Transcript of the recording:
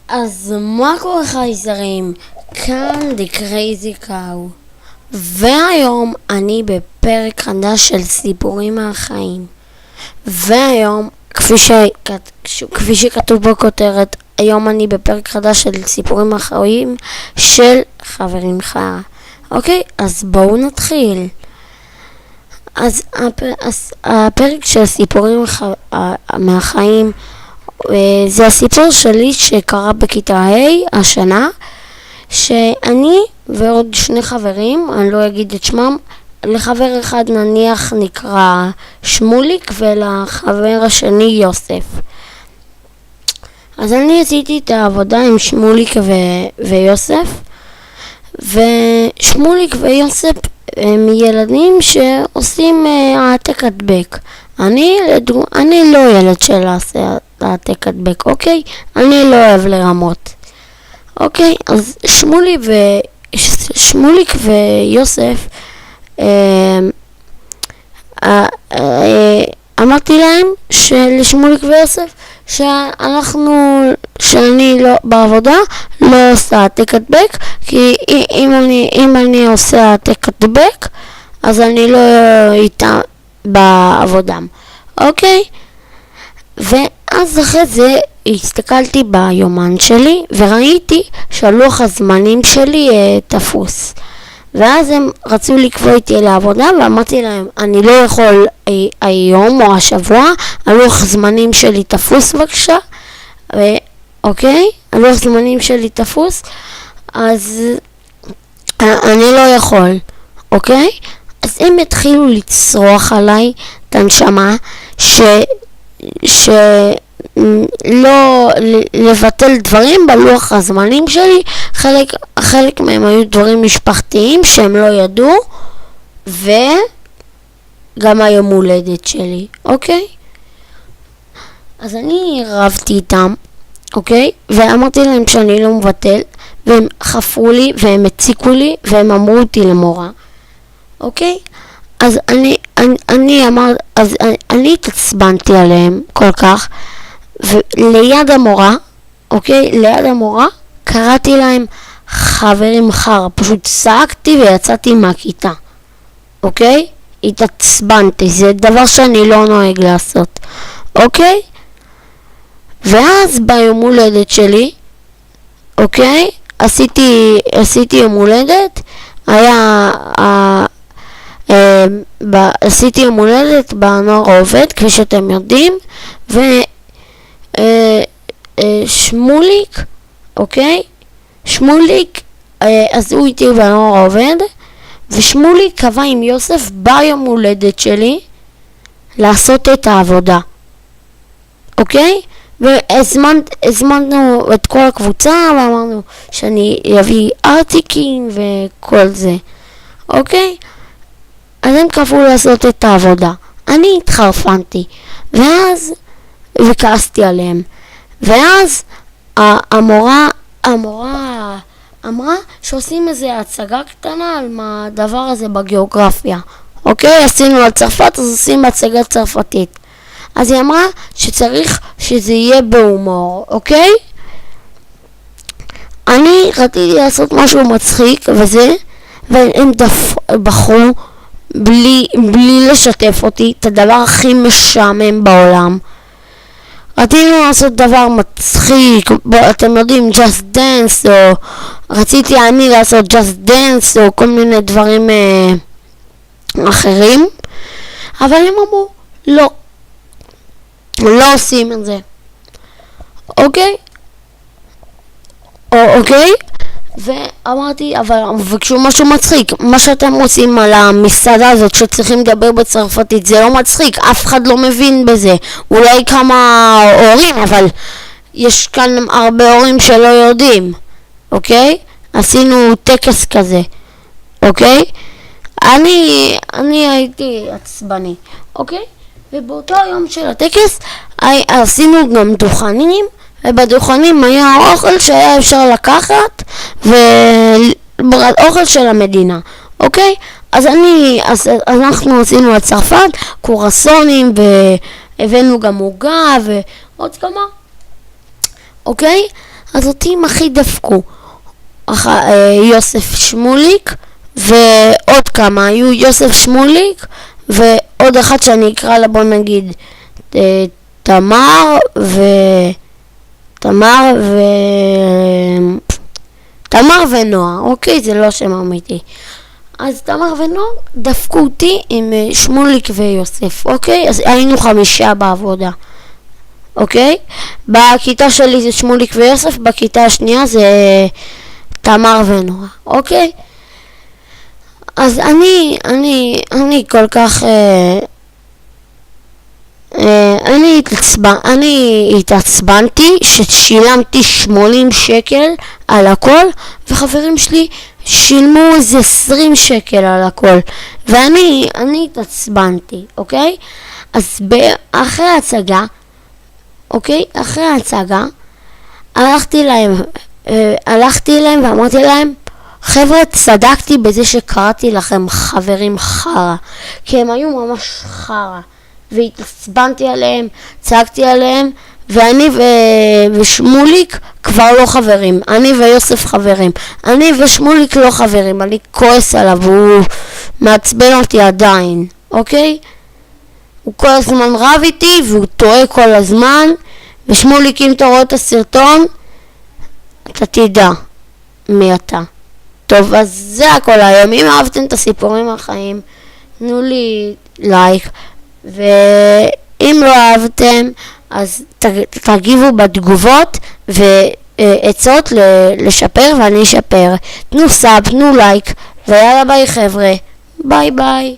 אז מה קורה חייזרים? כאן The Crazy Cow, והיום אני בפרק חדש של סיפורים מהחיים. והיום, כפי שכתוב בכותרת, היום אני בפרק חדש של סיפורים מהחיים של חברים חרא. אוקיי, אז בואו נתחיל. אז הפרק של סיפורים מהחיים זה הסיפור שלי שקרה בכיתה ה' השנה, שאני ועוד שני חברים, אני לא אגיד את שמם, לחבר אחד נניח נקרא שמוליק ולחבר השני יוסף. אז אני עשיתי את העבודה עם שמוליק ויוסף, ושמוליק ויוסף הם ילדים שעושים העתק הדבק. אני לא ילד של העתק הדבק, אוקיי? אני לא אוהב לרמות. אוקיי, אז שמוליק ויוסף, אמרתי להם שלשמוליק ויוסף שאני לא בעבודה לא עושה העתק הדבק, כי אם אני עושה העתק הדבק אז אני לא איתה בעבודה. אוקיי? ואז אחרי זה הסתכלתי ביומן שלי וראיתי שהלוח הזמנים שלי תפוס. ואז הם רצו לקבוע איתי לעבודה ואמרתי להם, אני לא יכול היום או השבוע, הלוח הזמנים שלי תפוס בבקשה. אוקיי? הלוח הזמנים שלי תפוס, אז אני לא יכול. אוקיי? אז הם התחילו לצרוח עליי את הנשמה לא לבטל דברים בלוח הזמנים שלי. חלק מהם היו דברים משפחתיים שהם לא ידעו, וגם היום הולדת שלי. אוקיי? אז אני רבתי איתם, אוקיי? ואמרתי להם שאני לא מבטל, והם חפרו לי והם הציקו לי והם אמרו אותי למורה. אוקיי? אז אני התעצבנתי עליהם כל כך, וליד המורה, אוקיי? ליד המורה קראתי להם חברים חרא, פשוט צעקתי ויצאתי מהכיתה. אוקיי? התעצבנתי, זה דבר שאני לא נוהג לעשות. אוקיי? ואז ביום הולדת שלי, אוקיי? עשיתי יום הולדת, עשיתי יום הולדת בנוער העובד, כפי שאתם יודעים, שמוליק, אוקיי? שמוליק, אז הוא איתי בנוער העובד, ושמוליק קבע עם יוסף ביום הולדת שלי לעשות את העבודה. אוקיי? והזמנו את כל הקבוצה ואמרנו שאני אביא ארטיקים וכל זה. אוקיי? אז הם קבעו לעשות את העבודה. אני התחרפנתי וכעסתי עליהם. ואז המורה אמרה שעושים איזה הצגה קטנה על הדבר הזה בגיאוגרפיה. אוקיי? עשינו על צרפת, אז עושים הצגה צרפתית. אז היא אמרה שצריך שזה יהיה בהומור, אוקיי? אני רציתי לעשות משהו מצחיק וזה, והם בחרו בלי לשתף אותי את הדבר הכי משעמם בעולם. רצינו לעשות דבר מצחיק, אתם יודעים, Just Dance, או רציתי אני לעשות Just Dance, או כל מיני דברים אחרים, אבל הם אמרו, לא עושים את זה. אוקיי? אוקיי? ואמרתי, אבל ביקשו משהו מצחיק. מה שאתם עושים על המסעדה הזאת שצריכים לדבר בצרפתית, זה לא מצחיק, אף אחד לא מבין בזה. אולי כמה הורים, אבל יש כאן הרבה הורים שלא יודעים. אוקיי? עשינו טקס כזה. אוקיי? אני הייתי עצבני. אוקיי? ובאותו היום של הטקס עשינו גם דוכנים, ובדוכנים היה אוכל שהיה אפשר לקחת, ואוכל של המדינה. אוקיי? אז אנחנו עשינו על צרפת קורסונים, והבאנו גם עוגה ועוד כמה. אוקיי? אז אותי הם הכי דפקו. יוסף שמוליק ועוד כמה, היו יוסף שמוליק ועוד אחד שאני אקרא לה, בוא נגיד תמר ונועה, אוקיי? זה לא שם אמיתי. אז תמר ונועה דפקו אותי עם שמוליק ויוסף, אוקיי? אז היינו 5 בעבודה, אוקיי? בכיתה שלי זה שמוליק ויוסף, בכיתה השנייה זה תמר ונועה, אוקיי? אז אני כל כך אני התעצבנתי ששילמתי 80 שקל על הכל, וחברים שלי שילמו איזה 20 שקל על הכל, ואני התעצבנתי, אוקיי? אז אחרי ההצגה, אוקיי? אחרי ההצגה הלכתי להם ואמרתי להם, חבר'ה, צדקתי בזה שקראתי לכם חברים חרה, כי הם היו ממש חרה, והתעצבנתי עליהם, צעקתי עליהם, ואני ושמוליק כבר לא חברים, אני ויוסף חברים, אני ושמוליק לא חברים, אני כועס עליו, הוא מעצבן אותי עדיין, אוקיי? הוא כל הזמן רב איתי והוא טועה כל הזמן, ושמוליק, אם אתה רואה את הסרטון, אתה תדע מי אתה. טוב, אז זה הכל היום. אם אהבתם את הסיפורים מהחיים, תנו לי לייק, ואם לא אהבתם, אז תגיבו בתגובות ועצות לשפר ואני אשפר. תנו סאב, תנו לייק, ויאללה ביי חבר'ה, ביי ביי.